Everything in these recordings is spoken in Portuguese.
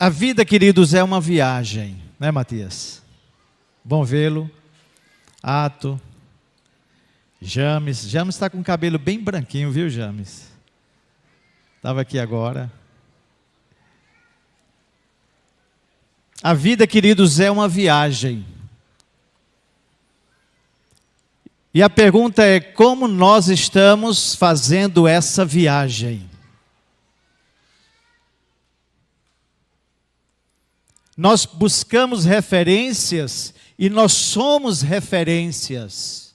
A vida, queridos, é uma viagem, né, Matias? Bom vê-lo. Ato. James. James está com o cabelo bem branquinho, viu, James? Estava aqui agora. A vida, queridos, é uma viagem. E a pergunta é: como nós estamos fazendo essa viagem? Nós buscamos referências e nós somos referências.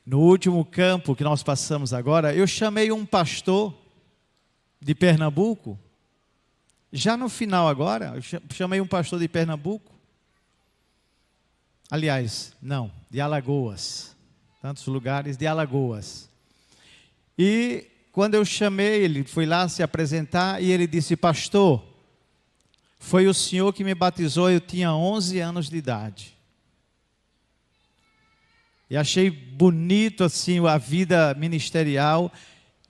No último campo que nós passamos agora, eu chamei um pastor de Pernambuco. Já no final agora, eu chamei um pastor de Pernambuco. Aliás, não, de Alagoas. Tantos lugares de Alagoas. E quando eu chamei, ele foi lá se apresentar e ele disse: pastor, foi o senhor que me batizou, eu tinha 11 anos de idade. E achei bonito assim a vida ministerial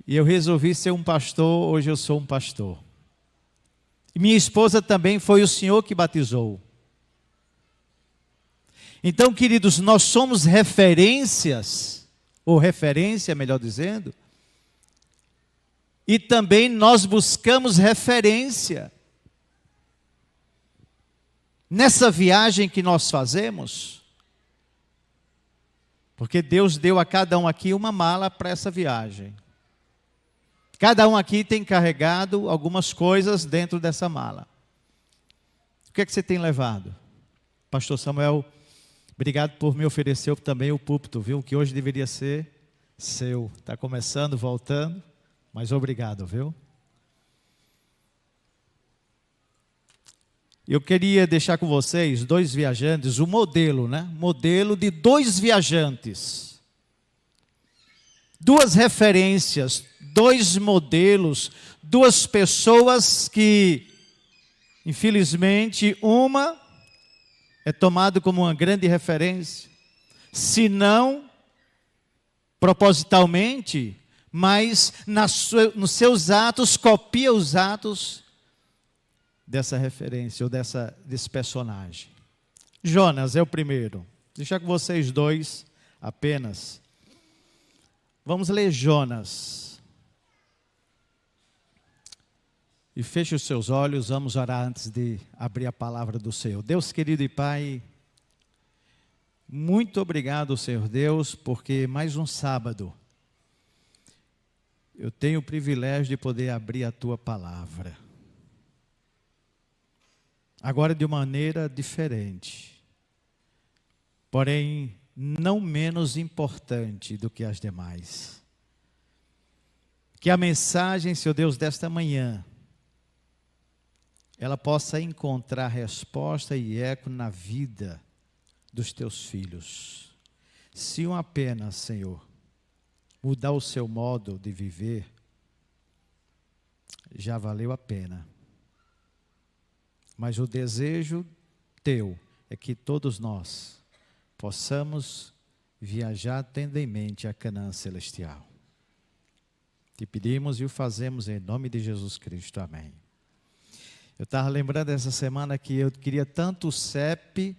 e eu resolvi ser um pastor, hoje eu sou um pastor. E minha esposa também foi o senhor que batizou. Então, queridos, nós somos referências, ou referência, melhor dizendo, e também nós buscamos referência. Nessa viagem que nós fazemos, porque Deus deu a cada um aqui uma mala para essa viagem. Cada um aqui tem carregado algumas coisas dentro dessa mala. O que é que você tem levado? Pastor Samuel, obrigado por me oferecer também o púlpito, viu? Que hoje deveria ser seu. Está começando, voltando, mas obrigado, viu? Eu queria deixar com vocês 2 viajantes, o modelo, né? Modelo de 2 viajantes. 2 referências, 2 modelos, 2 pessoas que, infelizmente, uma é tomada como uma grande referência, se não propositalmente, mas nos seus atos, copia os atos dessa referência, ou desse personagem. Jonas é o primeiro. Vou deixar com vocês 2 apenas. Vamos ler Jonas. E feche os seus olhos, vamos orar antes de abrir a palavra do Senhor. Deus querido e Pai, muito obrigado, Senhor Deus, porque mais um sábado eu tenho o privilégio de poder abrir a Tua palavra. Agora de maneira diferente, porém não menos importante do que as demais. Que a mensagem, Senhor Deus, desta manhã, ela possa encontrar resposta e eco na vida dos Teus filhos. Se um apenas, Senhor, mudar o seu modo de viver, já valeu a pena. Mas o desejo Teu é que todos nós possamos viajar tendemente a Canaã celestial. Te pedimos e o fazemos em nome de Jesus Cristo. Amém. Eu estava lembrando essa semana que eu queria tanto o CEP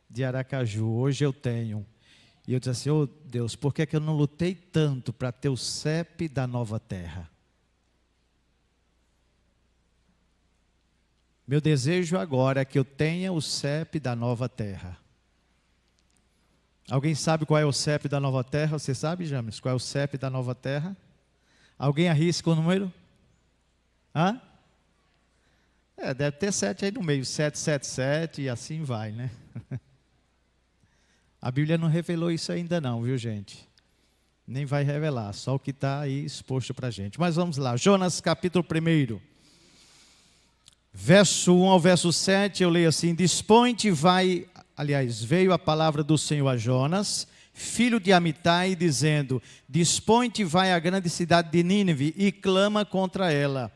de Aracaju. Hoje eu tenho. E eu disse assim: oh Deus, por que eu não lutei tanto para ter o CEP da Nova Terra? Meu desejo agora é que eu tenha o CEP da Nova Terra. Alguém sabe qual é o CEP da Nova Terra? Você sabe, James, qual é o CEP da Nova Terra? Alguém arrisca o número? Hã? Deve ter 7 aí no meio, 777 e assim vai, né? A Bíblia não revelou isso ainda não, viu, gente? Nem vai revelar, só o que está aí exposto para a gente. Mas vamos lá, Jonas capítulo 1. Verso 1 ao verso 7, eu leio assim: Dispõe-te, veio a palavra do Senhor a Jonas, filho de Amitai, dizendo: Dispõe-te, vai à grande cidade de Nínive e clama contra ela,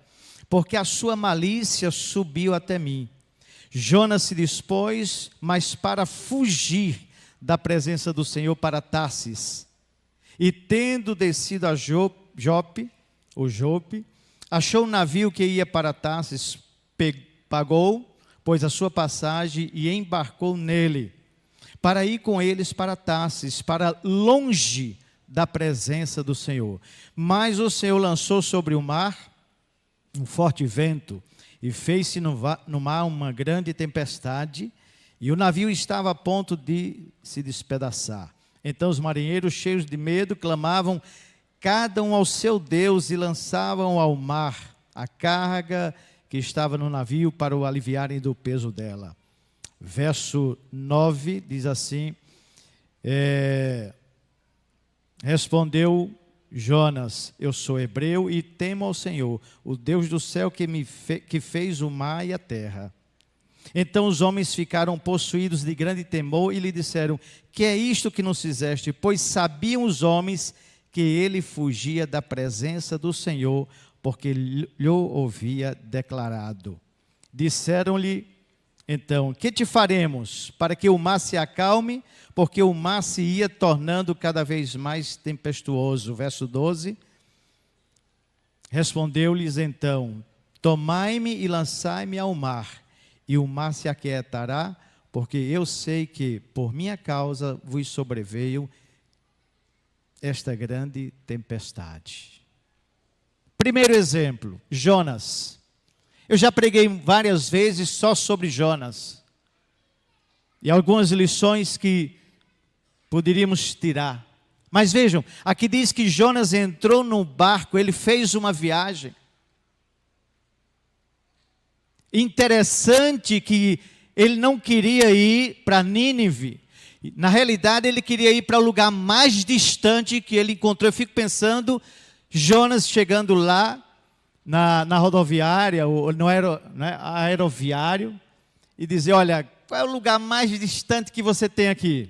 porque a sua malícia subiu até mim. Jonas se dispôs, mas para fugir da presença do Senhor para Tarsis. E tendo descido a Jope, achou um navio que ia para Tarsis, pagou, pois a sua passagem e embarcou nele, para ir com eles para Tarsis, para longe da presença do Senhor. Mas o Senhor lançou sobre o mar um forte vento, e fez-se no mar uma grande tempestade, e o navio estava a ponto de se despedaçar. Então os marinheiros, cheios de medo, clamavam cada um ao seu Deus, e lançavam ao mar a carga que estava no navio para o aliviarem do peso dela. Verso 9 diz assim: respondeu Jonas: eu sou hebreu e temo ao Senhor, o Deus do céu que fez o mar e a terra. Então os homens ficaram possuídos de grande temor e lhe disseram: que é isto que nos fizeste? Pois sabiam os homens que ele fugia da presença do Senhor, porque lhe ouvia declarado. Disseram-lhe então: que te faremos para que o mar se acalme? Porque o mar se ia tornando cada vez mais tempestuoso. Verso 12. Respondeu-lhes então: tomai-me e lançai-me ao mar, e o mar se aquietará, porque eu sei que por minha causa vos sobreveio esta grande tempestade. Primeiro exemplo, Jonas. Eu já preguei várias vezes só sobre Jonas, e algumas lições que poderíamos tirar. Mas vejam, aqui diz que Jonas entrou no barco, ele fez uma viagem. Interessante que ele não queria ir para Nínive. Na realidade, ele queria ir para o lugar mais distante que ele encontrou. Eu fico pensando, Jonas chegando lá, na rodoviária, ou no aeroviário, e dizer: olha, qual é o lugar mais distante que você tem aqui?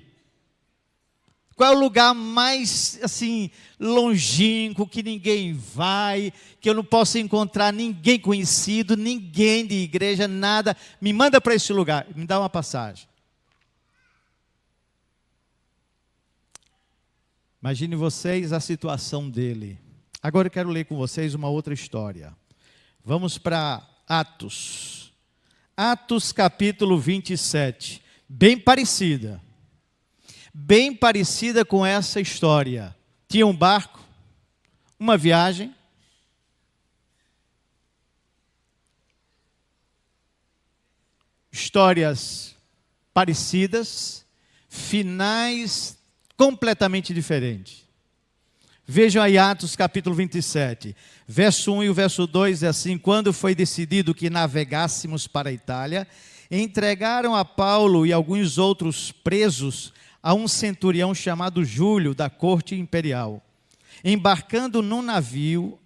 Qual é o lugar mais, assim, longínquo, que ninguém vai, que eu não posso encontrar ninguém conhecido, ninguém de igreja, nada? Me manda para esse lugar, me dá uma passagem. Imagine vocês a situação dele. Agora eu quero ler com vocês uma outra história. Vamos para Atos. Atos capítulo 27. Bem parecida com essa história. Tinha um barco, uma viagem. Histórias parecidas, finais completamente diferentes. Vejam aí Atos capítulo 27, verso 1 e o verso 2 é assim: quando foi decidido que navegássemos para a Itália, entregaram a Paulo e alguns outros presos a um centurião chamado Júlio, da corte imperial. Embarcando num navio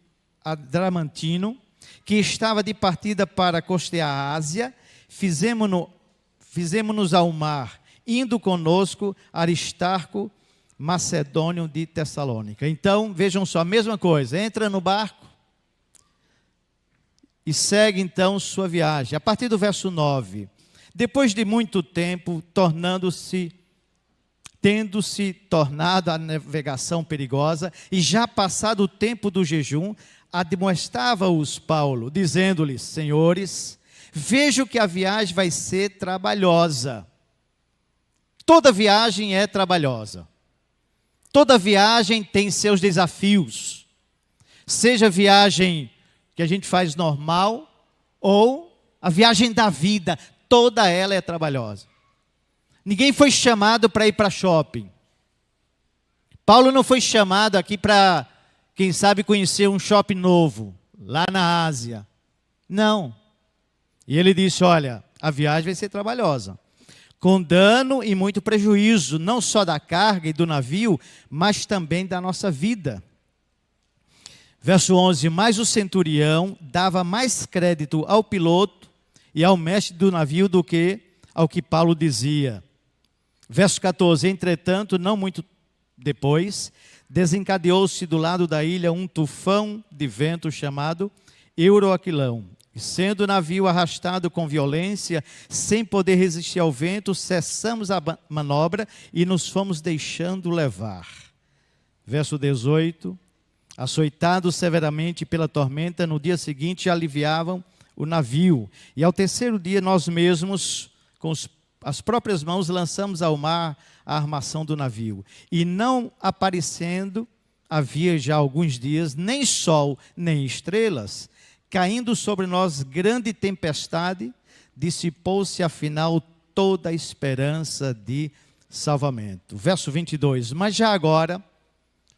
adramantino, que estava de partida para costear a Ásia, fizemo-nos ao mar, indo conosco Aristarco, macedônio de Tessalônica. Então, vejam só, a mesma coisa, entra no barco e segue então sua viagem. A partir do verso 9, depois de muito tempo, tendo-se tornado a navegação perigosa, e já passado o tempo do jejum, admoestava-os Paulo, dizendo-lhes: senhores, vejo que a viagem vai ser trabalhosa. Toda viagem é trabalhosa. Toda viagem tem seus desafios. Seja a viagem que a gente faz normal, ou a viagem da vida, toda ela é trabalhosa. Ninguém foi chamado para ir para shopping. Paulo não foi chamado aqui para, quem sabe, conhecer um shopping novo, lá na Ásia. Não. E ele disse: olha, a viagem vai ser trabalhosa, com dano e muito prejuízo, não só da carga e do navio, mas também da nossa vida. Verso 11, mas o centurião dava mais crédito ao piloto e ao mestre do navio do que ao que Paulo dizia. Verso 14, entretanto, não muito depois, desencadeou-se do lado da ilha um tufão de vento chamado Euroaquilão. E sendo o navio arrastado com violência, sem poder resistir ao vento, cessamos a manobra e nos fomos deixando levar. Verso 18, Açoitados severamente pela tormenta, no dia seguinte aliviavam o navio. E ao terceiro dia nós mesmos, com as próprias mãos, lançamos ao mar a armação do navio. E não aparecendo, havia já alguns dias, nem sol, nem estrelas, caindo sobre nós grande tempestade, dissipou-se afinal toda a esperança de salvamento. Verso 22, mas já agora,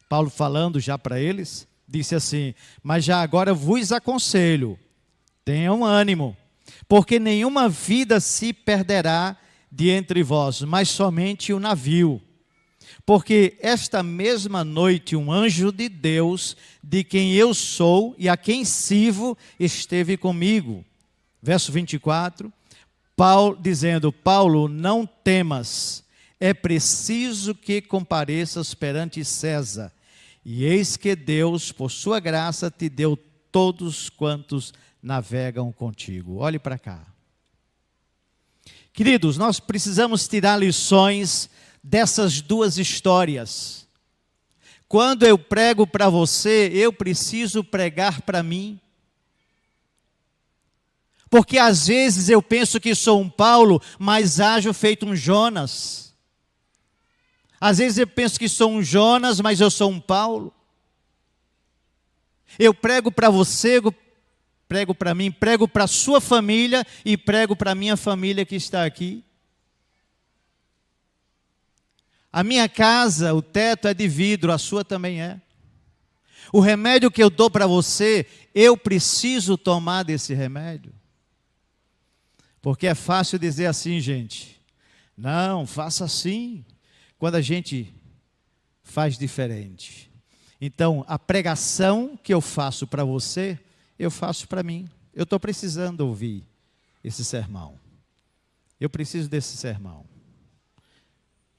Paulo falando já para eles, disse assim, mas já agora vos aconselho, tenham ânimo, porque nenhuma vida se perderá de entre vós, mas somente o navio. Porque esta mesma noite um anjo de Deus, de quem eu sou e a quem sirvo, esteve comigo. Verso 24, Paulo, dizendo, Paulo, não temas, é preciso que compareças perante César. E eis que Deus, por sua graça, te deu todos quantos navegam contigo. Olhe para cá. Queridos, nós precisamos tirar lições dessas duas histórias. Quando eu prego para você, eu preciso pregar para mim. Porque às vezes eu penso que sou um Paulo, mas ajo feito um Jonas. Às vezes eu penso que sou um Jonas, mas eu sou um Paulo. Eu prego para você, prego para mim, prego para a sua família e prego para a minha família que está aqui. A minha casa, o teto é de vidro, a sua também é. O remédio que eu dou para você, eu preciso tomar desse remédio. Porque é fácil dizer assim, gente, não, faça assim, quando a gente faz diferente. Então, a pregação que eu faço para você, eu faço para mim. Eu estou precisando ouvir esse sermão. Eu preciso desse sermão.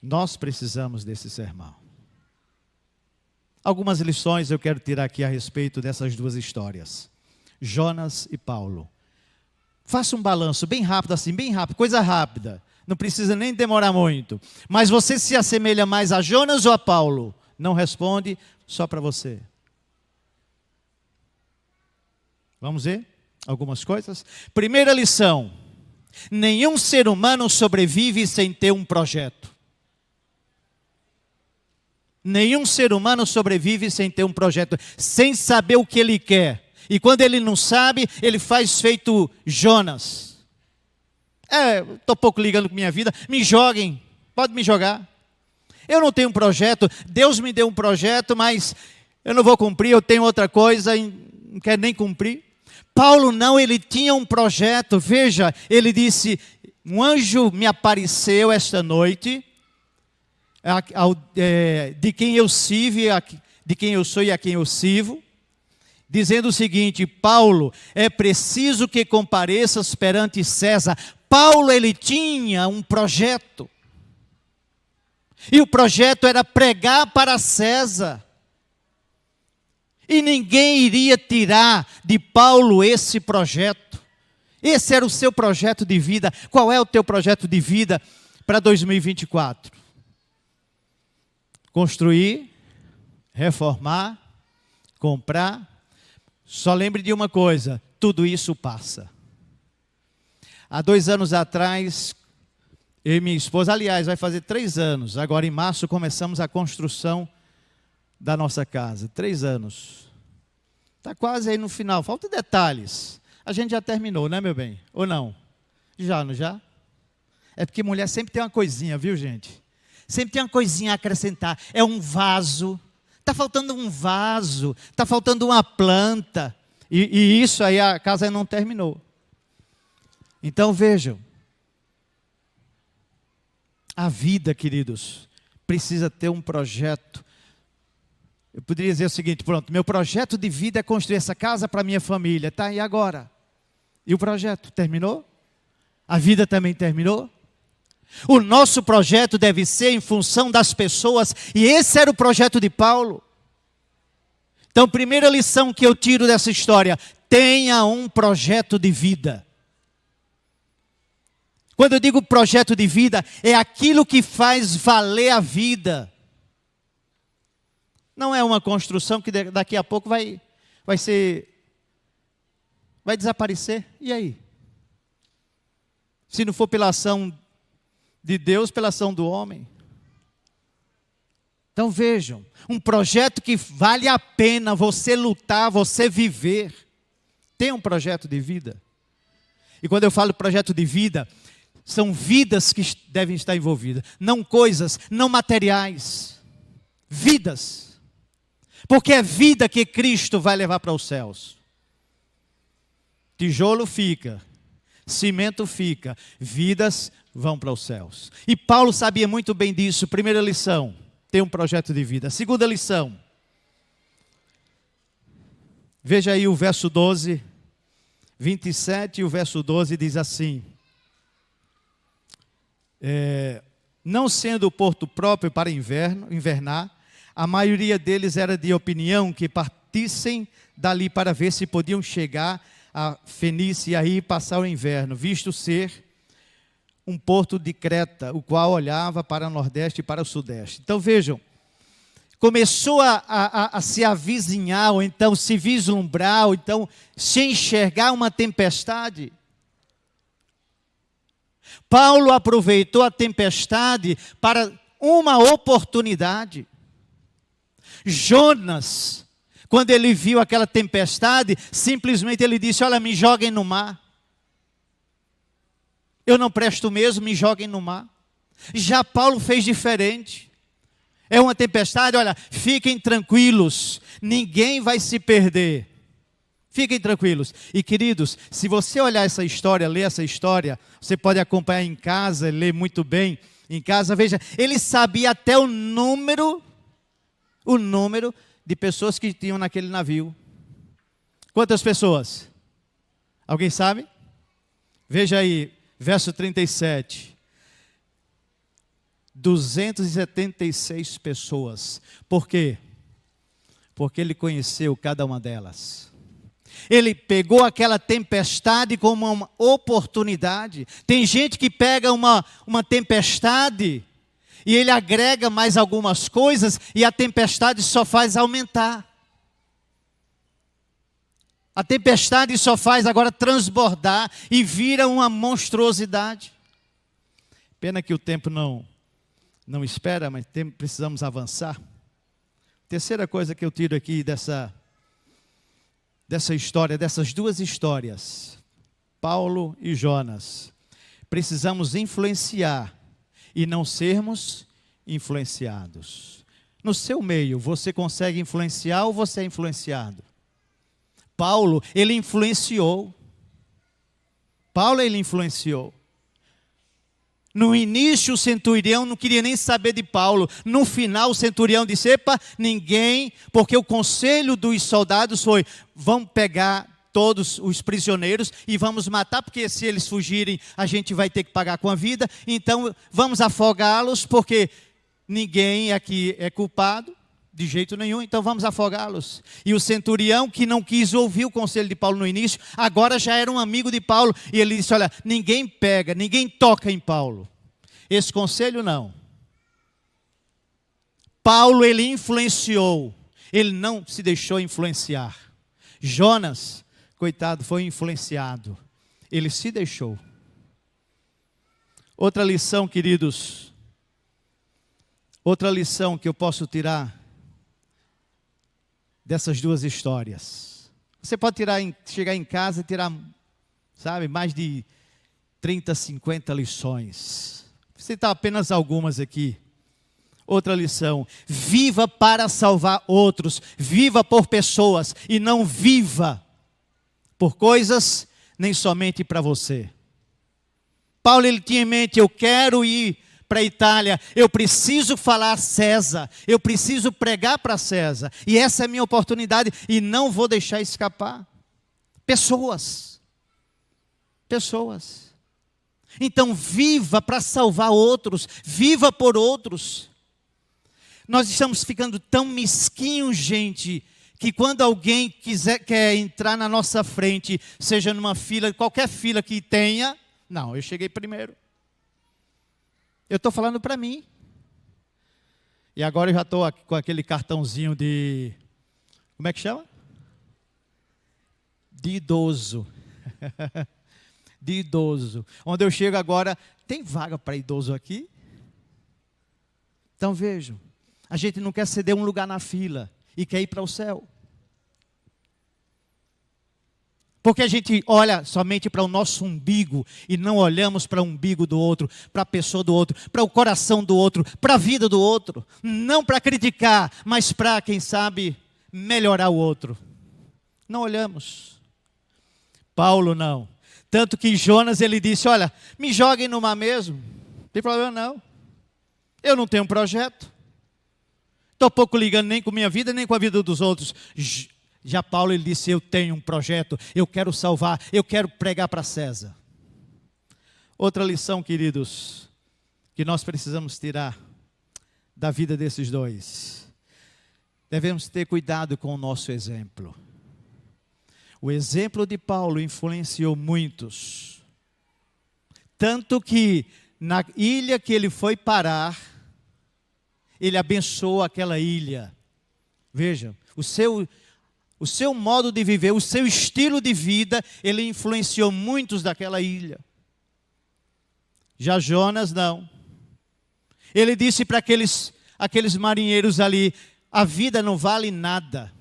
Nós precisamos desse sermão. Algumas lições eu quero tirar aqui a respeito dessas duas histórias. Jonas e Paulo. Faça um balanço bem rápido assim, bem rápido, coisa rápida. Não precisa nem demorar muito. Mas você se assemelha mais a Jonas ou a Paulo? Não responde, só para você. Vamos ver algumas coisas? Primeira lição. Nenhum ser humano sobrevive sem ter um projeto. Nenhum ser humano sobrevive sem ter um projeto, sem saber o que ele quer. E quando ele não sabe, ele faz feito Jonas. Estou pouco ligando com minha vida, me joguem, pode me jogar. Eu não tenho um projeto, Deus me deu um projeto, mas eu não vou cumprir, eu tenho outra coisa e não quero nem cumprir. Paulo não, ele tinha um projeto, veja, ele disse, um anjo me apareceu esta noite, de quem eu sirvo, de quem eu sou e a quem eu sirvo, dizendo o seguinte, Paulo, é preciso que compareças perante César. Paulo, ele tinha um projeto, e o projeto era pregar para César, e ninguém iria tirar de Paulo esse projeto. Esse era o seu projeto de vida. Qual é o teu projeto de vida para 2024? Construir, reformar, comprar. Só lembre de uma coisa, tudo isso passa. Há 2 anos atrás, eu e minha esposa, aliás, vai fazer 3 anos, agora em março começamos a construção da nossa casa, 3 anos. Está quase aí no final, faltam detalhes. A gente já terminou, né, meu bem? Ou não? Já, não já? É porque mulher sempre tem uma coisinha, viu, gente? Sempre tem uma coisinha a acrescentar. É um vaso. Está faltando um vaso. Está faltando uma planta. E isso aí a casa não terminou. Então vejam. A vida, queridos, precisa ter um projeto. Eu poderia dizer o seguinte, pronto, meu projeto de vida é construir essa casa para minha família. Tá, e agora? E o projeto terminou? A vida também terminou? O nosso projeto deve ser em função das pessoas, e esse era o projeto de Paulo. Então, primeira lição que eu tiro dessa história, tenha um projeto de vida. Quando eu digo projeto de vida, é aquilo que faz valer a vida. Não é uma construção que daqui a pouco vai desaparecer. E aí? Se não for pela ação de Deus, pela ação do homem. Então vejam, um projeto que vale a pena você lutar, você viver. Tem um projeto de vida. E quando eu falo projeto de vida, são vidas que devem estar envolvidas. Não coisas, não materiais. Vidas. Porque é vida que Cristo vai levar para os céus. Tijolo fica, cimento fica, vidas vão para os céus. E Paulo sabia muito bem disso. Primeira lição, tem um projeto de vida. Segunda lição, veja aí o verso 12, 27 e o verso 12 diz assim: não sendo o porto próprio para invernar, a maioria deles era de opinião que partissem dali para ver se podiam chegar a Fenícia e aí passar o inverno, visto ser um porto de Creta, o qual olhava para o nordeste e para o sudeste. Então vejam, começou a se avizinhar, ou então se vislumbrar, ou então se enxergar uma tempestade. Paulo aproveitou a tempestade para uma oportunidade. Jonas, quando ele viu aquela tempestade, simplesmente ele disse: olha, me joguem no mar. Eu não presto mesmo, me joguem no mar. Já Paulo fez diferente. É uma tempestade, olha, fiquem tranquilos, ninguém vai se perder. Fiquem tranquilos. E queridos, se você olhar essa história, ler essa história, você pode acompanhar em casa, ler muito bem em casa. Veja, ele sabia até o número de pessoas que tinham naquele navio. Quantas pessoas? Alguém sabe? Veja aí, verso 37. 276 pessoas. Por quê? Porque ele conheceu cada uma delas. Ele pegou aquela tempestade como uma oportunidade. Tem gente que pega uma tempestade e ele agrega mais algumas coisas e a tempestade só faz aumentar. A tempestade só faz agora transbordar e vira uma monstruosidade. Pena que o tempo não espera, mas precisamos avançar. Terceira coisa que eu tiro aqui dessa história, dessas duas histórias, Paulo e Jonas. Precisamos influenciar e não sermos influenciados. No seu meio, você consegue influenciar ou você é influenciado? Paulo, ele influenciou. No início o centurião não queria nem saber de Paulo. No final o centurião disse: epa, ninguém, porque o conselho dos soldados foi: vamos pegar todos os prisioneiros e vamos matar, porque se eles fugirem a gente vai ter que pagar com a vida. Então vamos afogá-los, porque ninguém aqui é culpado de jeito nenhum, então vamos afogá-los. E o centurião, que não quis ouvir o conselho de Paulo no início, agora já era um amigo de Paulo, e ele disse: olha, ninguém pega, ninguém toca em Paulo. Esse conselho não. Paulo, ele influenciou, ele não se deixou influenciar. Jonas, coitado, foi influenciado, ele se deixou. Outra lição, queridos, outra lição que eu posso tirar dessas duas histórias. Você pode chegar em casa e tirar, mais de 30, 50 lições. Vou citar apenas algumas aqui. Outra lição: viva para salvar outros, viva por pessoas e não viva por coisas, nem somente para você. Paulo, ele tinha em mente: eu quero ir para a Itália, eu preciso falar a César, eu preciso pregar para César, e essa é a minha oportunidade, e não vou deixar escapar. Pessoas. Então viva para salvar outros, viva por outros. Nós estamos ficando tão mesquinhos, gente, que quando alguém quer entrar na nossa frente, seja numa fila, qualquer fila que tenha, não, eu cheguei primeiro. Eu estou falando para mim. E agora eu já estou com aquele cartãozinho de... Como é que chama? De idoso. De idoso. Onde eu chego agora, tem vaga para idoso aqui? Então vejam, a gente não quer ceder um lugar na fila e quer ir para o céu. Porque a gente olha somente para o nosso umbigo e não olhamos para o umbigo do outro, para a pessoa do outro, para o coração do outro, para a vida do outro. Não para criticar, mas para, quem sabe, melhorar o outro. Não olhamos. Paulo não. Tanto que Jonas, ele disse, olha, me joguem no mar mesmo. Não tem problema não. Eu não tenho um projeto. Estou pouco ligando nem com minha vida, nem com a vida dos outros. Já Paulo, ele disse, eu tenho um projeto, eu quero salvar, eu quero pregar para César. Outra lição, queridos, que nós precisamos tirar da vida desses dois. Devemos ter cuidado com o nosso exemplo. O exemplo de Paulo influenciou muitos. Tanto que na ilha que ele foi parar, ele abençoou aquela ilha. Veja, o seu modo de viver, o seu estilo de vida, ele influenciou muitos daquela ilha. Já Jonas não. Ele disse para aqueles marinheiros ali, a vida não vale nada.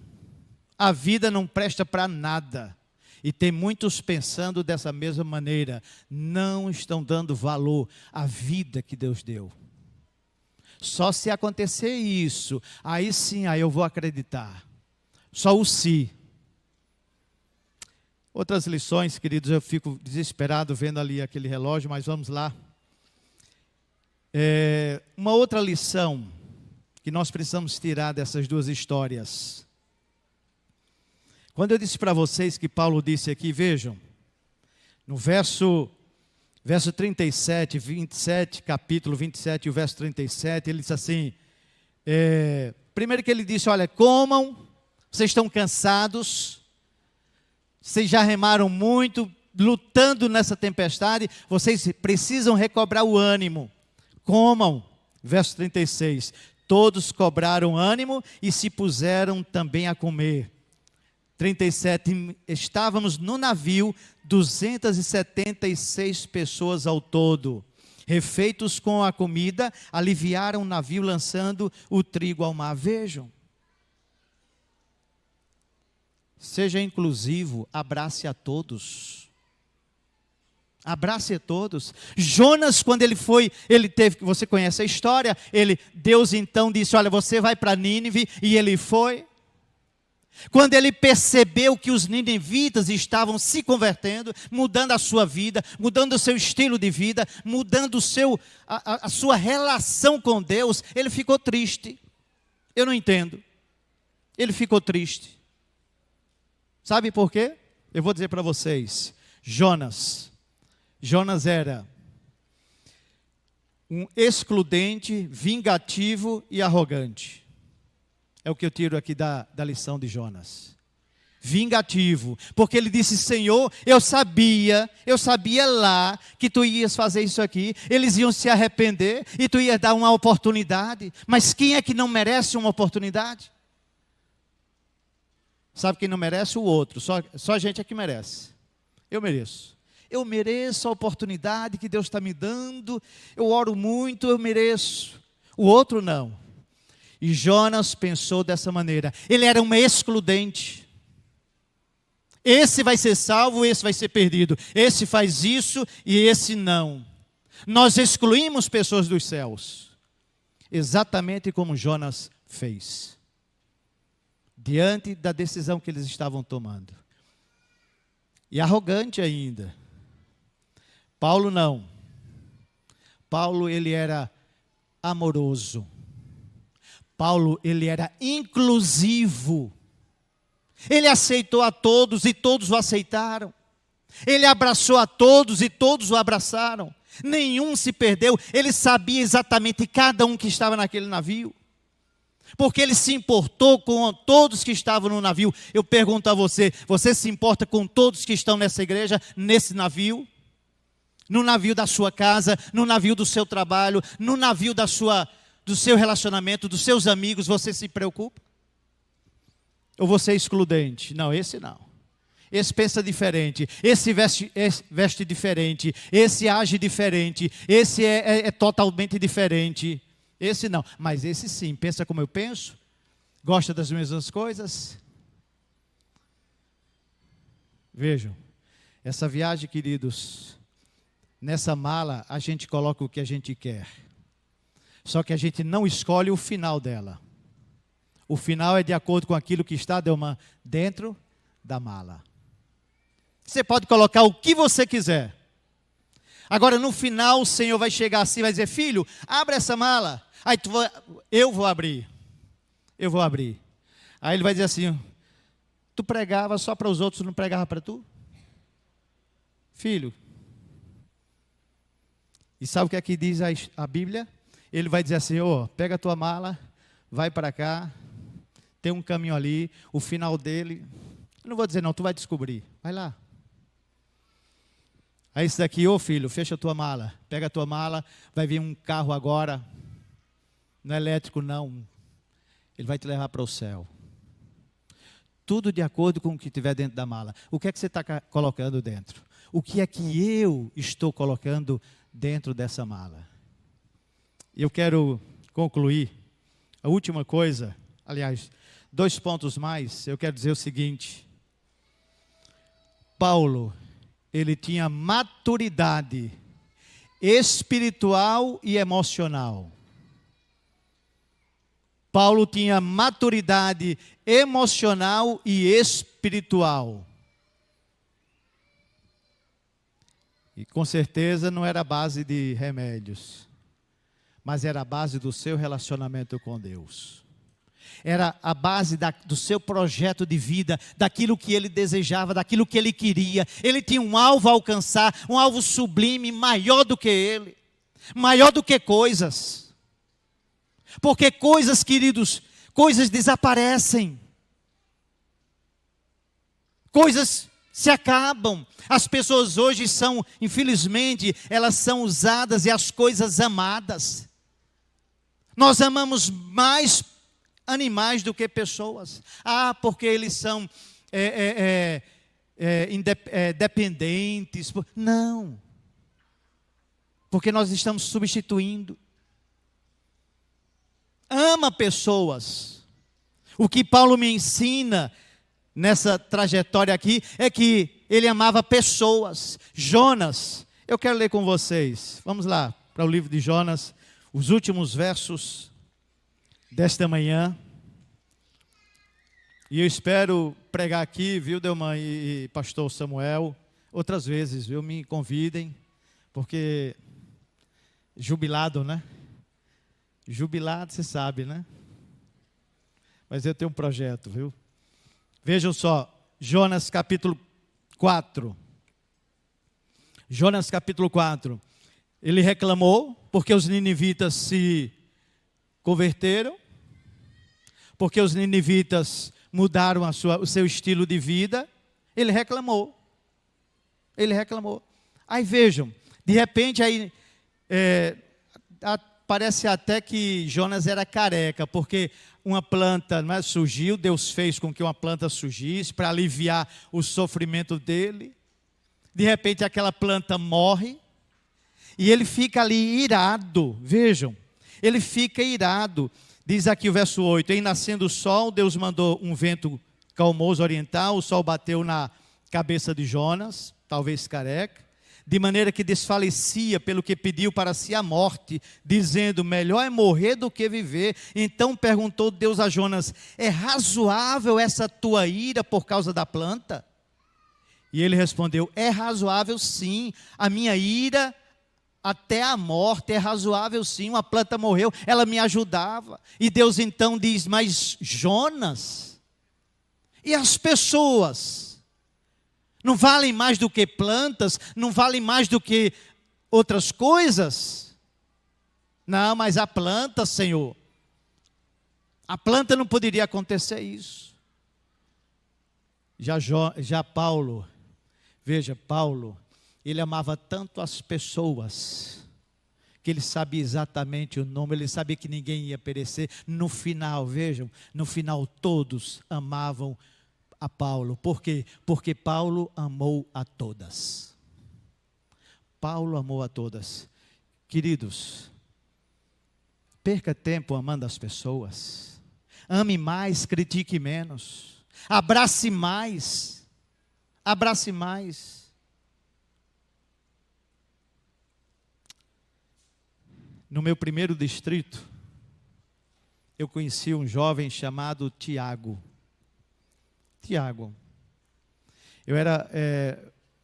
A vida não presta para nada. E tem muitos pensando dessa mesma maneira. Não estão dando valor à vida que Deus deu. Só se acontecer isso, aí sim, aí eu vou acreditar. Só o se. Outras lições, queridos, eu fico desesperado vendo ali aquele relógio, mas vamos lá. Uma outra lição que nós precisamos tirar dessas duas histórias. Quando eu disse para vocês que Paulo disse aqui, vejam, no verso 37, 27, capítulo 27 e o verso 37, ele disse assim, primeiro que ele disse, olha, comam, vocês estão cansados, vocês já remaram muito, lutando nessa tempestade, vocês precisam recobrar o ânimo, comam, verso 36, todos cobraram ânimo e se puseram também a comer. 37, estávamos no navio, 276 pessoas ao todo. Refeitos com a comida, aliviaram o navio lançando o trigo ao mar. Vejam. Seja inclusivo, abrace a todos. Abrace a todos. Jonas, quando você conhece a história, Deus então disse, olha, você vai para Nínive, e ele foi. Quando ele percebeu que os ninivitas estavam se convertendo, mudando a sua vida, mudando o seu estilo de vida, mudando a sua relação com Deus, ele ficou triste. Eu não entendo. Ele ficou triste. Sabe por quê? Eu vou dizer para vocês. Jonas era um excludente, vingativo e arrogante. É o que eu tiro aqui da lição de Jonas. Vingativo, porque ele disse, Senhor, eu sabia lá que tu ias fazer isso aqui, eles iam se arrepender e tu ias dar uma oportunidade, mas quem é que não merece uma oportunidade? Sabe quem não merece? O outro, só a gente é que merece. Eu mereço. Eu mereço a oportunidade que Deus está me dando, eu oro muito, eu mereço. O outro não. E Jonas pensou dessa maneira. Ele era um excludente. Esse vai ser salvo, esse vai ser perdido. Esse faz isso e esse não. Nós excluímos pessoas dos céus. Exatamente como Jonas fez. Diante da decisão que eles estavam tomando. E arrogante ainda. Paulo não. Paulo, ele era amoroso. Paulo, ele era inclusivo. Ele aceitou a todos e todos o aceitaram. Ele abraçou a todos e todos o abraçaram. Nenhum se perdeu. Ele sabia exatamente cada um que estava naquele navio. Porque ele se importou com todos que estavam no navio. Eu pergunto a você, você se importa com todos que estão nessa igreja, nesse navio? No navio da sua casa, no navio do seu trabalho, no navio da sua do seu relacionamento, dos seus amigos, você se preocupa? Ou você é excludente? Não, esse não. Esse pensa diferente, esse veste diferente, esse age diferente, esse é totalmente diferente. Esse não, mas esse sim, pensa como eu penso, gosta das mesmas coisas. Vejam, essa viagem, queridos, nessa mala a gente coloca o que a gente quer. Só que a gente não escolhe o final dela. O final é de acordo com aquilo que está dentro da mala. Você pode colocar o que você quiser. Agora, no final, o Senhor vai chegar assim e vai dizer: filho, abre essa mala. Aí eu vou abrir. Eu vou abrir. Aí ele vai dizer assim: tu pregava só para os outros, não pregava para tu? Filho. E sabe o que é que diz a Bíblia? Ele vai dizer assim: pega a tua mala, vai para cá, tem um caminho ali, o final dele, eu não vou dizer não, tu vai descobrir, vai lá. Aí esse daqui: filho, fecha a tua mala, pega a tua mala, vai vir um carro agora, não é elétrico não, ele vai te levar para o céu. Tudo de acordo com o que tiver dentro da mala. O que é que você está colocando dentro? O que é que eu estou colocando dentro dessa mala? Eu quero concluir. A última coisa, aliás, 2 pontos mais, eu quero dizer o seguinte. Paulo, ele tinha maturidade espiritual e emocional. Paulo tinha maturidade emocional e espiritual. E com certeza não era a base de remédios, mas era a base do seu relacionamento com Deus. Era a base do seu projeto de vida, daquilo que ele desejava, daquilo que ele queria. Ele tinha um alvo a alcançar, um alvo sublime, maior do que ele, maior do que coisas. Porque coisas, queridos, coisas desaparecem. Coisas se acabam. As pessoas hoje são, infelizmente, elas são usadas e as coisas amadas. Nós amamos mais animais do que pessoas. Porque eles são dependentes. Não. Porque nós estamos substituindo. Ama pessoas. O que Paulo me ensina nessa trajetória aqui é que ele amava pessoas. Jonas, eu quero ler com vocês. Vamos lá para o livro de Jonas, os últimos versos desta manhã. E eu espero pregar aqui, viu, Delman e pastor Samuel, outras vezes, viu, me convidem, porque jubilado, né? Jubilado, você sabe, né? Mas eu tenho um projeto, viu? Vejam só, Jonas capítulo 4. Jonas capítulo 4. Ele reclamou porque os ninivitas se converteram, porque os ninivitas mudaram o seu estilo de vida. Ele reclamou. Ele reclamou. Aí vejam, de repente aí parece até que Jonas era careca, porque uma planta surgiu, Deus fez com que uma planta surgisse para aliviar o sofrimento dele. De repente aquela planta morre e ele fica ali irado. Vejam, ele fica irado. Diz aqui o verso 8: em nascendo o sol, Deus mandou um vento calmoso oriental, o sol bateu na cabeça de Jonas, talvez careca, de maneira que desfalecia, pelo que pediu para si a morte, dizendo: melhor é morrer do que viver. Então perguntou Deus a Jonas: é razoável essa tua ira por causa da planta? E ele respondeu: é razoável sim, a minha ira até a morte é razoável sim. Uma planta morreu, ela me ajudava. E Deus então diz: mas Jonas, e as pessoas? Não valem mais do que plantas? Não valem mais do que outras coisas? Não, mas a planta, Senhor, a planta não poderia acontecer isso. Já Paulo, veja, Paulo, ele amava tanto as pessoas, que ele sabia exatamente o nome, ele sabia que ninguém ia perecer. No final, vejam, no final todos amavam a Paulo. Por quê? Porque Paulo amou a todas. Paulo amou a todas. Queridos, perca tempo amando as pessoas. Ame mais, critique menos. Abrace mais. Abrace mais. No meu primeiro distrito, eu conheci um jovem chamado Tiago. Tiago. Eu era,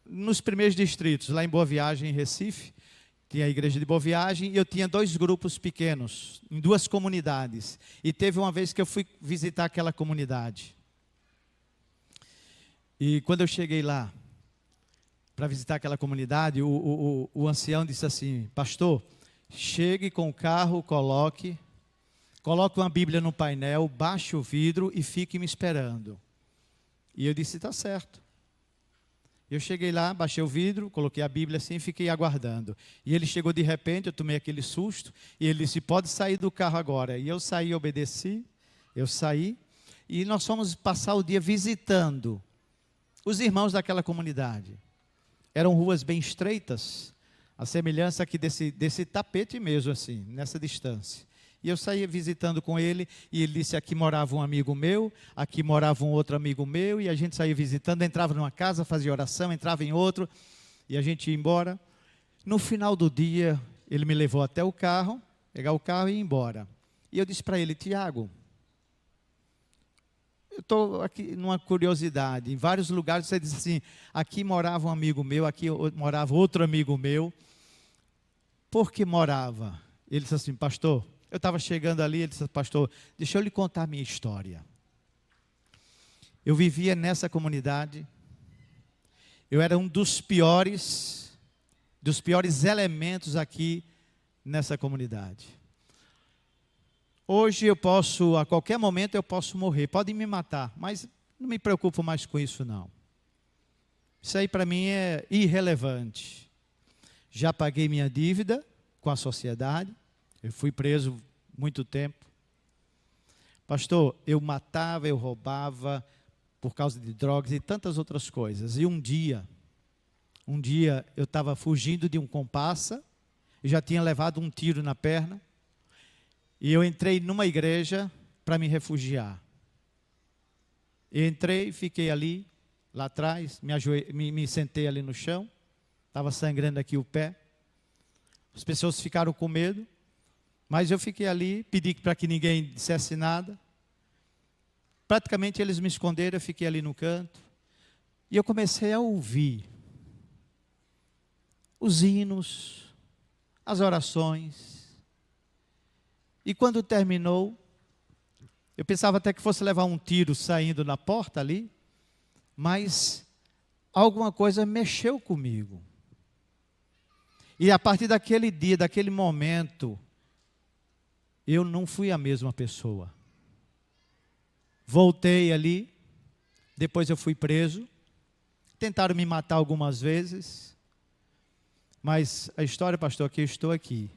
nos primeiros distritos, lá em Boa Viagem, em Recife, tinha a igreja de Boa Viagem, e eu tinha 2 grupos pequenos, em 2 comunidades. E teve uma vez que eu fui visitar aquela comunidade. E quando eu cheguei lá, para visitar aquela comunidade, o ancião disse assim: pastor, chegue com o carro, coloque uma Bíblia no painel, baixe o vidro e fique me esperando. E eu disse: está certo. Eu cheguei lá, baixei o vidro, coloquei a Bíblia assim e fiquei aguardando. E ele chegou de repente, eu tomei aquele susto, e ele disse: pode sair do carro agora. E eu saí, obedeci, eu saí, e nós fomos passar o dia visitando os irmãos daquela comunidade. Eram ruas bem estreitas, a semelhança aqui desse tapete mesmo, assim, nessa distância. E eu saía visitando com ele, e ele disse: aqui morava um amigo meu, aqui morava um outro amigo meu, e a gente saía visitando, entrava numa casa, fazia oração, entrava em outro, e a gente ia embora. No final do dia, ele me levou até o carro, pegar o carro e ir embora. E eu disse para ele: Tiago, eu estou aqui numa curiosidade, em vários lugares você diz assim, aqui morava um amigo meu, aqui morava outro amigo meu. Por que morava? Ele disse assim: pastor, eu estava chegando ali, ele disse: pastor, deixa eu lhe contar a minha história. Eu vivia nessa comunidade, eu era um dos piores elementos aqui nessa comunidade. Hoje eu posso, a qualquer momento eu posso morrer, podem me matar, mas não me preocupo mais com isso não. Isso aí para mim é irrelevante. Já paguei minha dívida com a sociedade, eu fui preso muito tempo. Pastor, eu matava, eu roubava por causa de drogas e tantas outras coisas. E um dia eu estava fugindo de um comparsa, eu já tinha levado um tiro na perna, e eu entrei numa igreja para me refugiar. Eu entrei, fiquei ali, lá atrás, me sentei ali no chão, estava sangrando aqui o pé. As pessoas ficaram com medo, mas eu fiquei ali, pedi para que ninguém dissesse nada. Praticamente eles me esconderam, eu fiquei ali no canto. E eu comecei a ouvir os hinos, as orações. E quando terminou, eu pensava até que fosse levar um tiro saindo na porta ali, mas alguma coisa mexeu comigo. E a partir daquele dia, daquele momento, eu não fui a mesma pessoa. Voltei ali, depois eu fui preso, tentaram me matar algumas vezes, mas a história, pastor, que eu estou aqui.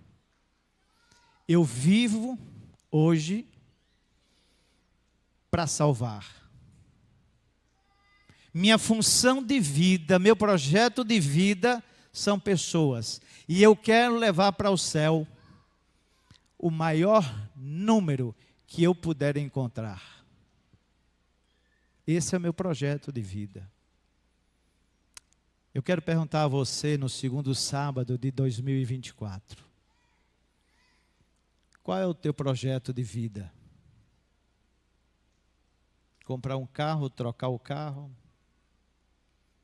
Eu vivo hoje para salvar. Minha função de vida, meu projeto de vida são pessoas. E eu quero levar para o céu o maior número que eu puder encontrar. Esse é o meu projeto de vida. Eu quero perguntar a você no segundo sábado de 2024. Qual é o teu projeto de vida? Comprar um carro, trocar o carro,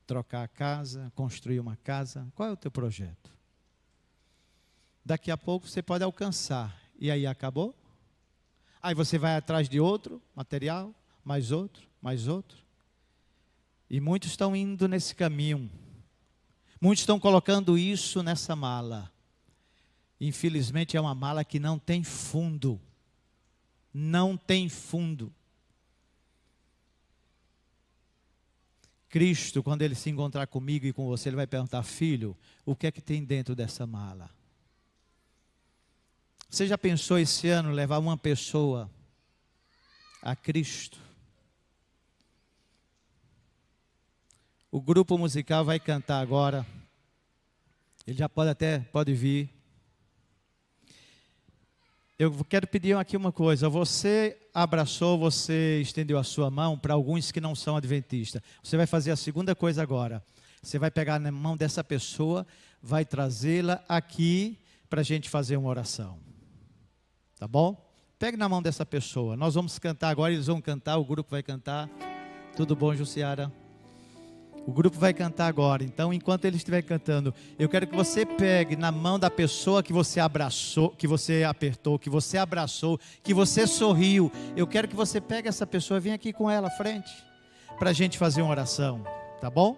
trocar a casa, construir uma casa? Qual é o teu projeto? Daqui a pouco você pode alcançar. E aí acabou? Aí você vai atrás de outro material, mais outro, mais outro. E muitos estão indo nesse caminho. Muitos estão colocando isso nessa mala. Infelizmente é uma mala que não tem fundo. Não tem fundo. Cristo, quando Ele se encontrar comigo e com você, Ele vai perguntar: filho, o que é que tem dentro dessa mala? Você já pensou esse ano levar uma pessoa a Cristo? O grupo musical vai cantar agora. Ele já pode vir. Eu quero pedir aqui uma coisa. Você abraçou, você estendeu a sua mão para alguns que não são adventistas. Você vai fazer a segunda coisa agora. Você vai pegar na mão dessa pessoa, vai trazê-la aqui para a gente fazer uma oração. Tá bom? Pegue na mão dessa pessoa. Nós vamos cantar agora, eles vão cantar, o grupo vai cantar. Tudo bom, Jussiara? O grupo vai cantar agora. Então, enquanto eles estiverem cantando, eu quero que você pegue na mão da pessoa que você abraçou, que você apertou, que você abraçou, que você sorriu. Eu quero que você pegue essa pessoa e venha aqui com ela à frente, para a gente fazer uma oração. Tá bom?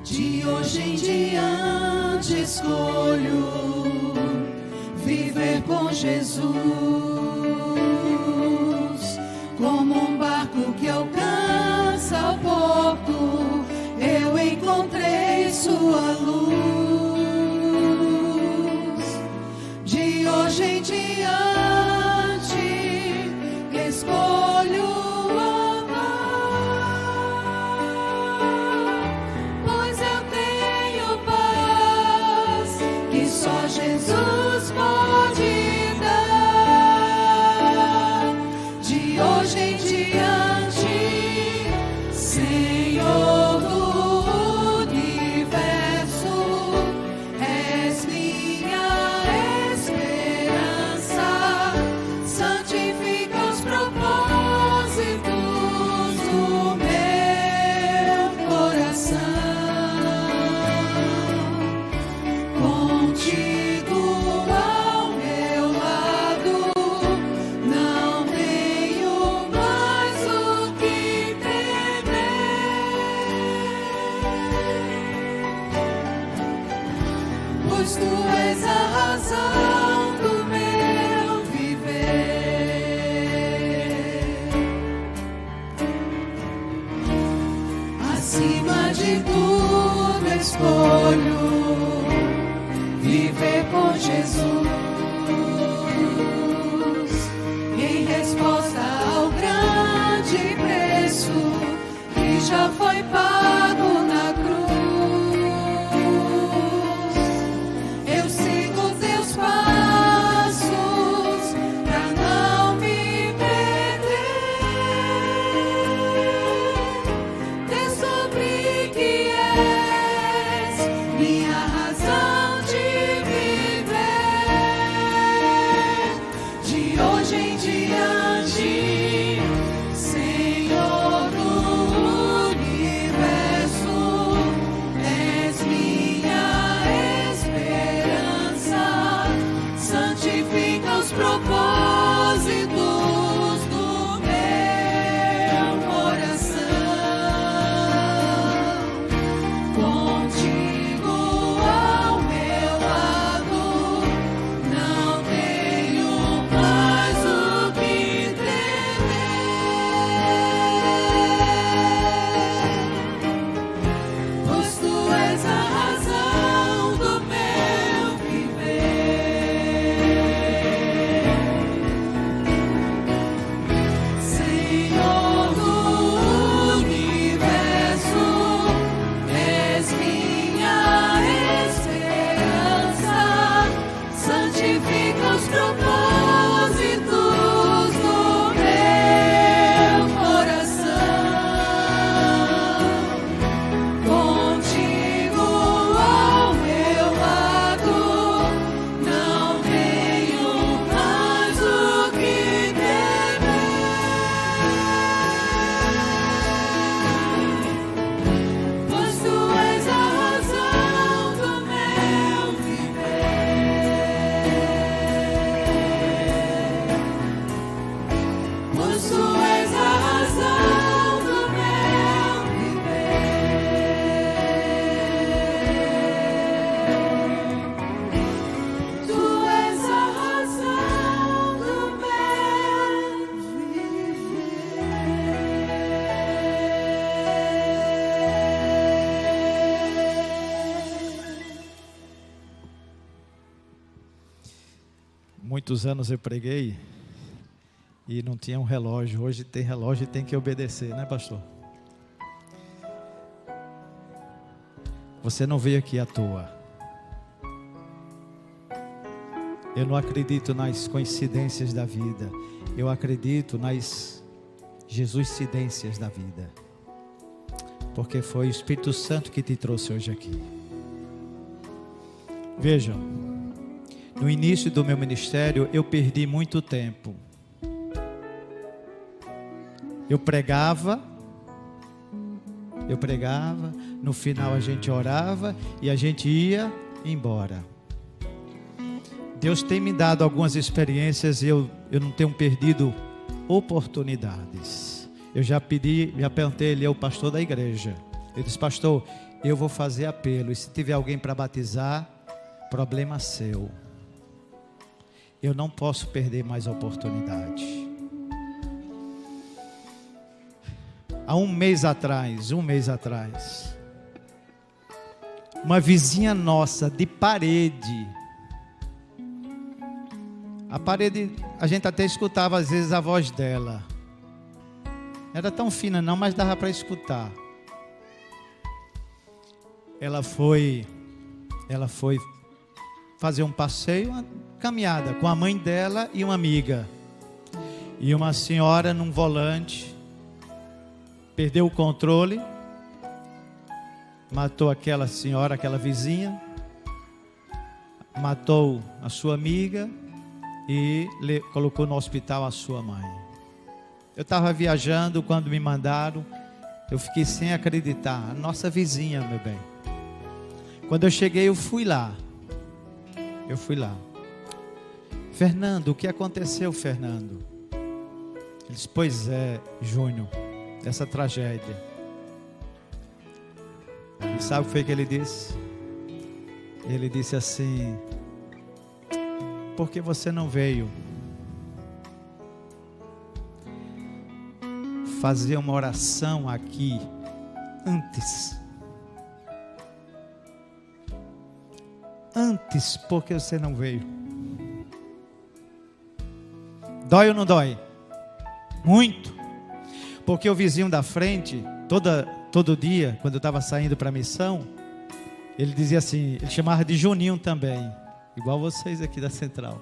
De hoje em diante escolho viver com Jesus, como um barco que alcança o porto, eu encontrei sua luz. De hoje em diante escolho só Jesus pode dar. De hoje em diante, Senhor do universo, és minha esperança. Santifica os propósitos do meu coração. Contigo ao meu lado, não tenho mais o que temer, pois tu és a razão do meu viver. Acima de tudo escolho viver com Jesus, em resposta ao grande preço que já foi pago na cruz. Eu sigo teus passos pra não me perder. Descobri que és minha razão de hoje em diante, Senhor do universo. muitos anos eu preguei e não tinha um relógio. Hoje tem relógio e tem que obedecer, né, pastor? Você não veio aqui à toa. Eu não acredito nas coincidências da vida. Eu acredito nas Jesuscidências da vida. Porque foi o Espírito Santo que te trouxe hoje aqui. Vejam, no início do meu ministério eu perdi muito tempo. Eu pregava, no final a gente orava e a gente ia embora. Deus tem me dado algumas experiências e eu não tenho perdido oportunidades. Eu já perguntei, ele é o pastor da igreja. Eu disse, pastor, eu vou fazer apelo, e se tiver alguém para batizar, problema seu. Eu não posso perder mais a oportunidade. Há um mês atrás, uma vizinha nossa de parede, a parede, a gente até escutava às vezes a voz dela. Era tão fina não, mas dava para escutar. Ela foi fazer um passeio, uma caminhada com a mãe dela e uma amiga. E uma senhora num volante perdeu o controle, matou aquela senhora, aquela vizinha, matou a sua amiga e colocou no hospital a sua mãe. Eu estava viajando quando me mandaram, eu fiquei sem acreditar. A nossa vizinha, meu bem. Quando eu cheguei, eu fui lá. Fernando, o que aconteceu, Fernando? Ele disse, pois é, Júnior, essa tragédia. E sabe o que foi que ele disse? Ele disse assim, por que você não veio fazer uma oração aqui antes? Antes, porque você não veio? Dói ou não dói? Muito. Porque o vizinho da frente, todo dia, quando eu estava saindo para a missão, ele dizia assim, ele chamava de Juninho também, igual vocês aqui da Central.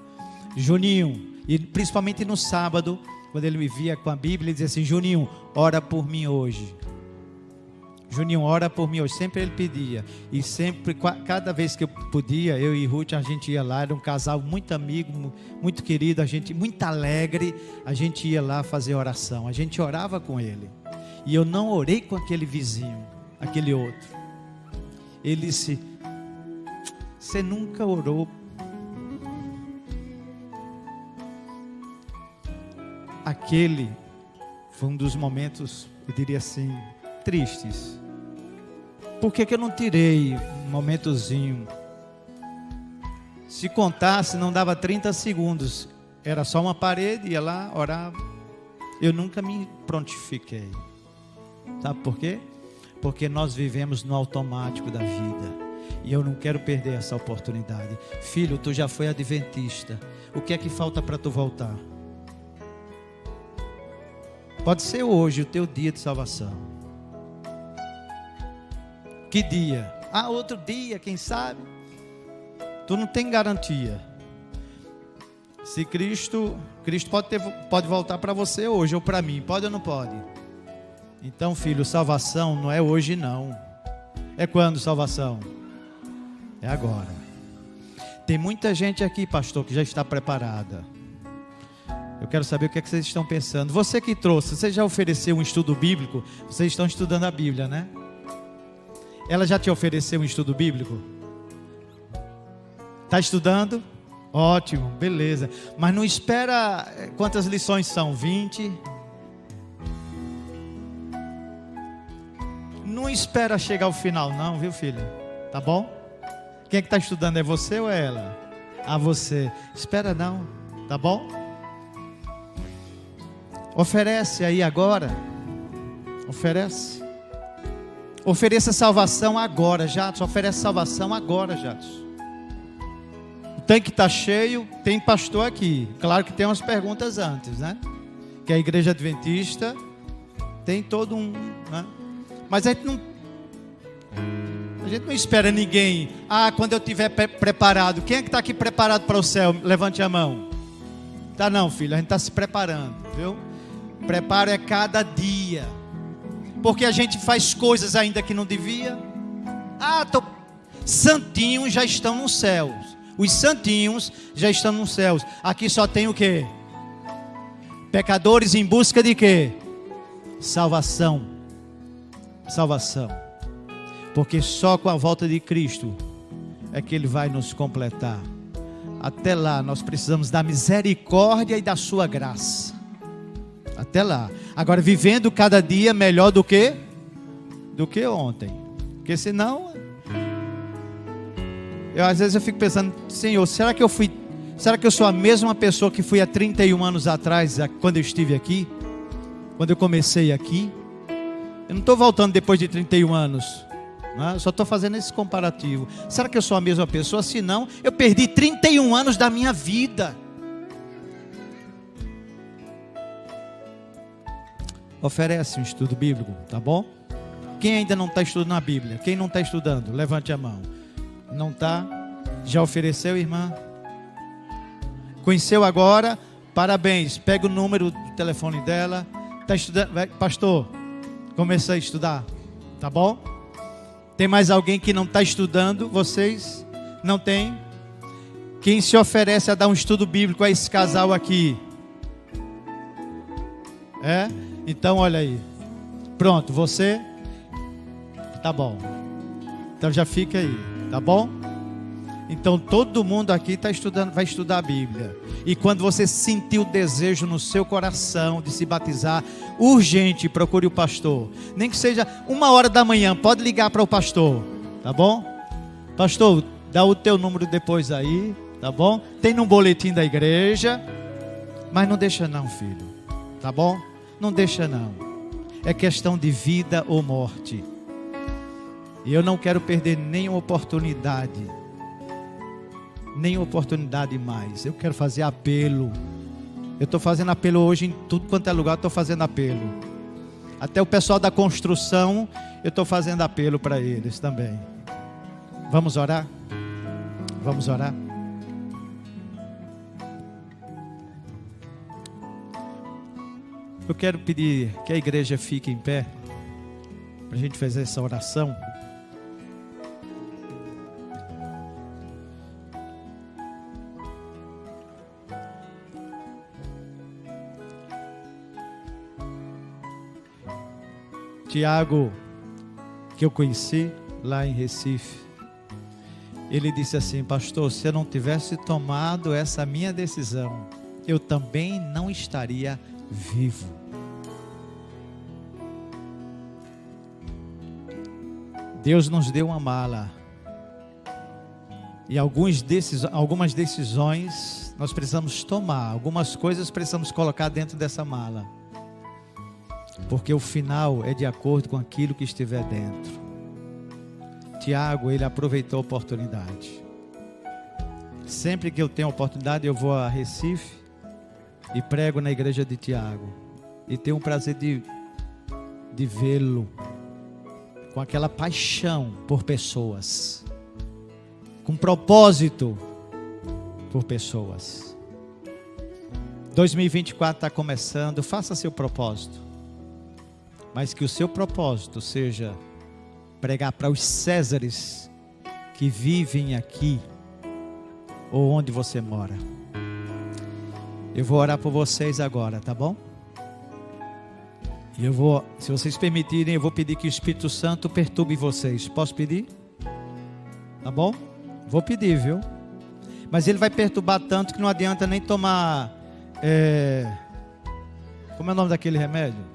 Juninho, e principalmente no sábado, quando ele me via com a Bíblia, ele dizia assim, Juninho, ora por mim hoje. Juninho, ora por mim hoje. Sempre ele pedia. E sempre, cada vez que eu podia, eu e Ruth, a gente ia lá. Era um casal muito amigo, muito querido. A gente, muito alegre. A gente ia lá fazer oração. A gente orava com ele. E eu não orei com aquele vizinho, aquele outro. Ele disse, você nunca orou. Aquele foi um dos momentos, eu diria assim, tristes. Por que eu não tirei um momentozinho? Se contasse, não dava 30 segundos. Era só uma parede, ia lá, orava. Eu nunca me prontifiquei. Sabe por quê? Porque nós vivemos no automático da vida. E eu não quero perder essa oportunidade. Filho, tu já foi adventista. O que é que falta para tu voltar? Pode ser hoje o teu dia de salvação. Que dia? Outro dia, quem sabe? Tu não tem garantia. Se Cristo pode voltar para você hoje ou para mim, pode ou não pode? Então, filho, salvação não é hoje não. É quando salvação? É agora. Tem muita gente aqui, pastor, que já está preparada. Eu quero saber o que é que vocês estão pensando. Você que trouxe, você já ofereceu um estudo bíblico? Vocês estão estudando a Bíblia, né? Ela já te ofereceu um estudo bíblico? Está estudando? Ótimo, beleza. Mas não espera, quantas lições são? 20? Não espera chegar ao final não, viu, filho? Tá bom? Quem é que está estudando? É você ou é ela? Você. Espera não, tá bom? Oferece aí agora. Oferece. Ofereça salvação agora, Jadson. Oferece salvação agora, Jadson. O tanque está cheio, tem pastor aqui. Claro que tem umas perguntas antes, né? Que a igreja adventista tem todo um... né? Mas a gente não espera ninguém. Quando eu estiver preparado. Quem é que está aqui preparado para o céu? Levante a mão. Tá não, filho, a gente está se preparando, viu? Preparo é cada dia. Porque a gente faz coisas ainda que não devia. Santinhos já estão nos céus. Os santinhos já estão nos céus. Aqui só tem o quê? Pecadores em busca de quê? Salvação. Salvação. Porque só com a volta de Cristo é que Ele vai nos completar. Até lá nós precisamos da misericórdia e da sua graça. Até lá. Agora vivendo cada dia melhor do que ontem. Porque senão, às vezes eu fico pensando, Senhor, será que eu sou a mesma pessoa que fui há 31 anos atrás, quando eu estive aqui? Quando eu comecei aqui? Eu não estou voltando depois de 31 anos. Eu só estou fazendo esse comparativo. Será que eu sou a mesma pessoa? Se não, eu perdi 31 anos da minha vida. Oferece um estudo bíblico, tá bom? Quem ainda não está estudando a Bíblia? Quem não está estudando? Levante a mão. Não está? Já ofereceu, irmã? Conheceu agora? Parabéns. Pega o número do telefone dela. Está estudando? Pastor, comecei a estudar. Tá bom? Tem mais alguém que não está estudando? Vocês? Não tem? Quem se oferece a dar um estudo bíblico a esse casal aqui? Então olha aí. Pronto, você? Tá bom. Então já fica aí, tá bom? Então todo mundo aqui está estudando, vai estudar a Bíblia. E quando você sentir o desejo no seu coração de se batizar, urgente, procure o pastor. Nem que seja 1h da manhã, pode ligar para o pastor, tá bom? Pastor, dá o teu número depois aí, tá bom? Tem no boletim da igreja. Mas não deixa não, filho, tá bom? Não deixa não. É questão de vida ou morte. E eu não quero perder nenhuma oportunidade. Nem oportunidade mais. Eu quero fazer apelo. Eu estou fazendo apelo hoje em tudo quanto é lugar. Estou fazendo apelo. Até o pessoal da construção, eu estou fazendo apelo para eles também. Vamos orar? Vamos orar? Eu quero pedir que a igreja fique em pé para a gente fazer essa oração. Tiago, que eu conheci lá em Recife, ele disse assim: pastor, se eu não tivesse tomado essa minha decisão, eu também não estaria vivo. Deus nos deu uma mala, e algumas decisões nós precisamos tomar, algumas coisas precisamos colocar dentro dessa mala. Porque o final é de acordo com aquilo que estiver dentro. Tiago, ele aproveitou a oportunidade. Sempre que eu tenho oportunidade, eu vou a Recife e prego na igreja de Tiago. E tenho o prazer de vê-lo com aquela paixão por pessoas, com propósito por pessoas. 2024 está começando, faça seu propósito. Mas que o seu propósito seja pregar para os Césares que vivem aqui ou onde você mora. Eu vou orar por vocês agora, tá bom? E se vocês permitirem, eu vou pedir que o Espírito Santo perturbe vocês. Posso pedir? Tá bom? Vou pedir, viu? Mas ele vai perturbar tanto que não adianta nem tomar... Como é o nome daquele remédio?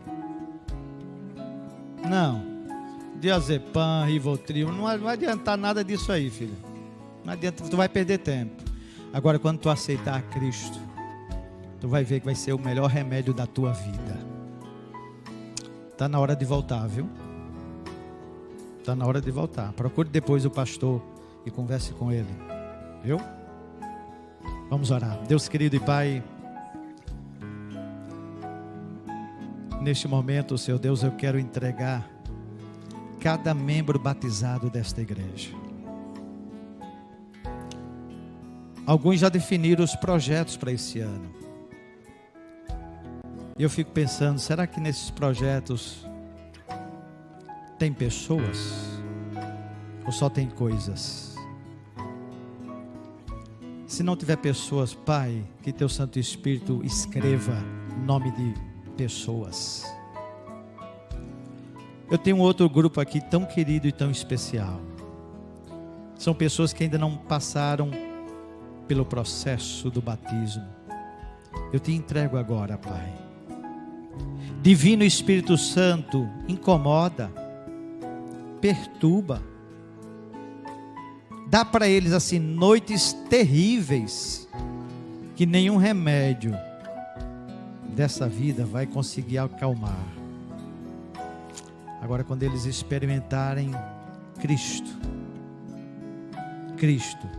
Não, diazepam, Rivotril, não vai adiantar nada disso aí, filho. Não adianta, tu vai perder tempo. Agora, quando tu aceitar a Cristo, tu vai ver que vai ser o melhor remédio da tua vida. Está na hora de voltar, viu? Está na hora de voltar. Procure depois o pastor e converse com ele, viu? Vamos orar. Deus querido e Pai, neste momento, Senhor Deus, eu quero entregar cada membro batizado desta igreja. Alguns já definiram os projetos para esse ano. E eu fico pensando, será que nesses projetos tem pessoas? Ou só tem coisas? Se não tiver pessoas, Pai, que Teu Santo Espírito escreva nome de pessoas. Eu tenho um outro grupo aqui tão querido e tão especial. São pessoas que ainda não passaram pelo processo do batismo. Eu te entrego agora, Pai. Divino Espírito Santo, incomoda, perturba. Dá para eles assim noites terríveis que nenhum remédio dessa vida vai conseguir acalmar. Agora, quando eles experimentarem Cristo,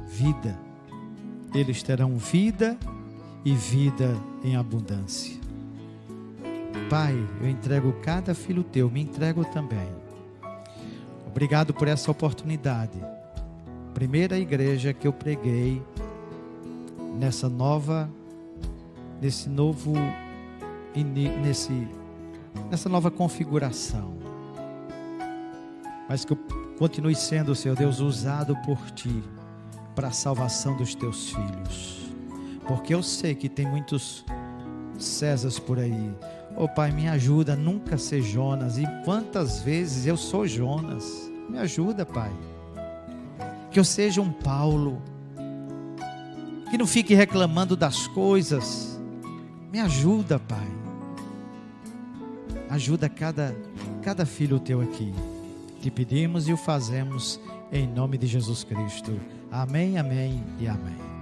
vida, eles terão vida e vida em abundância. Pai, eu entrego cada filho Teu, me entrego também. Obrigado por essa oportunidade. Primeira igreja que eu preguei nessa nova configuração. Mas que eu continue sendo, Senhor Deus, usado por Ti para a salvação dos Teus filhos. Porque eu sei que tem muitos Césares por aí. Oh Pai, me ajuda a nunca ser Jonas. E quantas vezes eu sou Jonas? Me ajuda, Pai. Que eu seja um Paulo, que não fique reclamando das coisas. Me ajuda, Pai. Ajuda cada filho Teu aqui. Te pedimos e o fazemos em nome de Jesus Cristo. Amém, amém e amém.